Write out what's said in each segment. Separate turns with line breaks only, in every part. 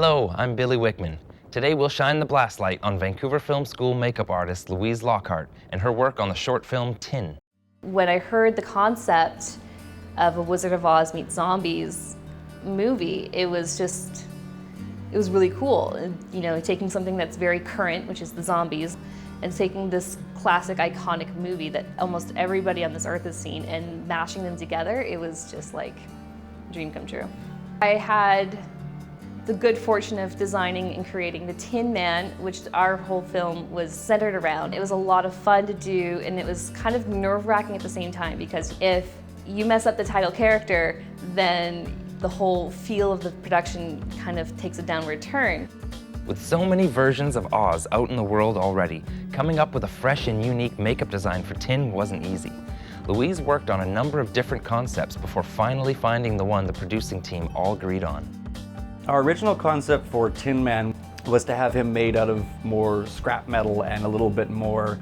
Hello, I'm Billy Wickman. Today we'll shine the blast light on Vancouver Film School makeup artist Louise Lockhart and her work on the short film Tin.
When I heard the concept of a Wizard of Oz meets zombies movie, it was really cool. You know, taking something that's very current, which is the zombies, and taking this classic iconic movie that almost everybody on this earth has seen and mashing them together, it was just like a dream come true. I had the good fortune of designing and creating the Tin Man, which our whole film was centered around. It was a lot of fun to do, and it was kind of nerve-wracking at the same time, because if you mess up the title character, then the whole feel of the production kind of takes a downward turn.
With so many versions of Oz out in the world already, coming up with a fresh and unique makeup design for Tin wasn't easy. Louise worked on a number of different concepts before finally finding the one the producing team all agreed on.
Our original concept for Tin Man was to have him made out of more scrap metal and a little bit more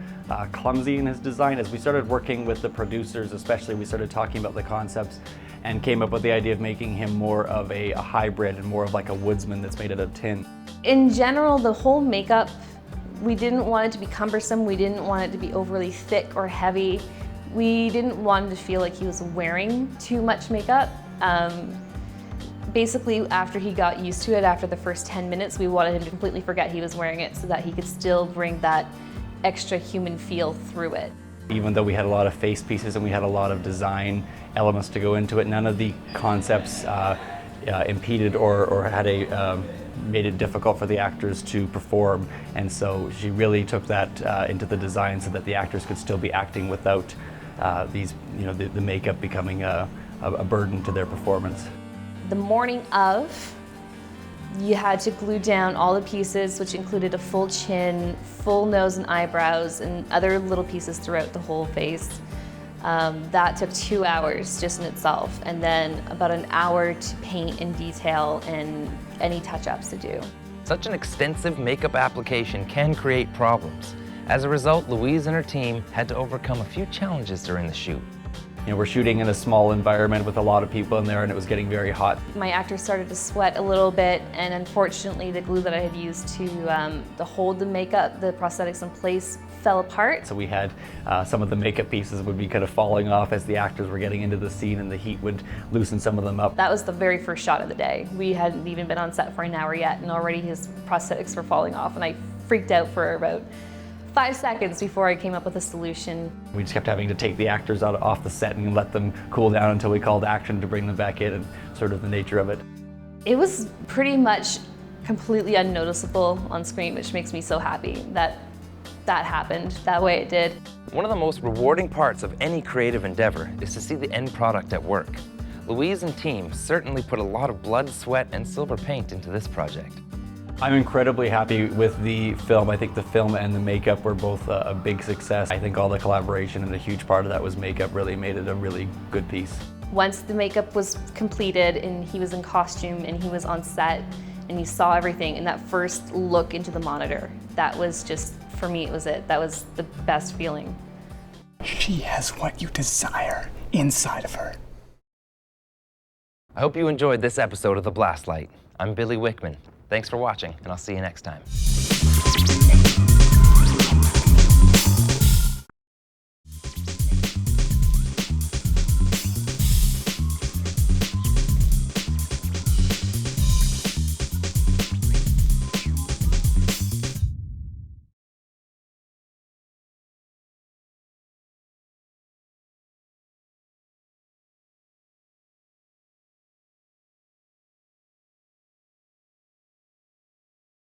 clumsy in his design. As we started working with the producers, especially, we started talking about the concepts and came up with the idea of making him more of a hybrid and more of like a woodsman that's made out of tin.
In general, the whole makeup, we didn't want it to be cumbersome. We didn't want it to be overly thick or heavy. We didn't want him to feel like he was wearing too much makeup. Basically, after he got used to it, after the first 10 minutes, we wanted him to completely forget he was wearing it so that he could still bring that extra human feel through it.
Even though we had a lot of face pieces and we had a lot of design elements to go into it, none of the concepts impeded or had made it difficult for the actors to perform. And so she really took that into the design so that the actors could still be acting without the makeup becoming a burden to their performance.
The morning of, you had to glue down all the pieces, which included a full chin, full nose and eyebrows, and other little pieces throughout the whole face. That took 2 hours just in itself, and then about an hour to paint and detail and any touch-ups to do.
Such an extensive makeup application can create problems. As a result, Louise and her team had to overcome a few challenges during the shoot.
You know, we're shooting in a small environment with a lot of people in there, and it was getting very hot.
My actors started to sweat a little bit, and unfortunately the glue that I had used to hold the makeup, the prosthetics in place, fell apart.
So we had some of the makeup pieces would be kind of falling off as the actors were getting into the scene, and the heat would loosen some of them up.
That was the very first shot of the day. We hadn't even been on set for an hour yet, and already his prosthetics were falling off, and I freaked out for about 5 seconds before I came up with a solution.
We just kept having to take the actors off the set and let them cool down until we called action to bring them back in, and sort of the nature of it.
It was pretty much completely unnoticeable on screen, which makes me so happy that that happened that way it did.
One of the most rewarding parts of any creative endeavor is to see the end product at work. Louise and team certainly put a lot of blood, sweat, and silver paint into this project.
I'm incredibly happy with the film. I think the film and the makeup were both a big success. I think all the collaboration and a huge part of that was makeup really made it a really good piece.
Once the makeup was completed and he was in costume and he was on set and you saw everything, and that first look into the monitor, that was just, for me, it was it. That was the best feeling.
She has what you desire inside of her.
I hope you enjoyed this episode of The Blast Light. I'm Billy Wickman. Thanks for watching, and I'll see you next time.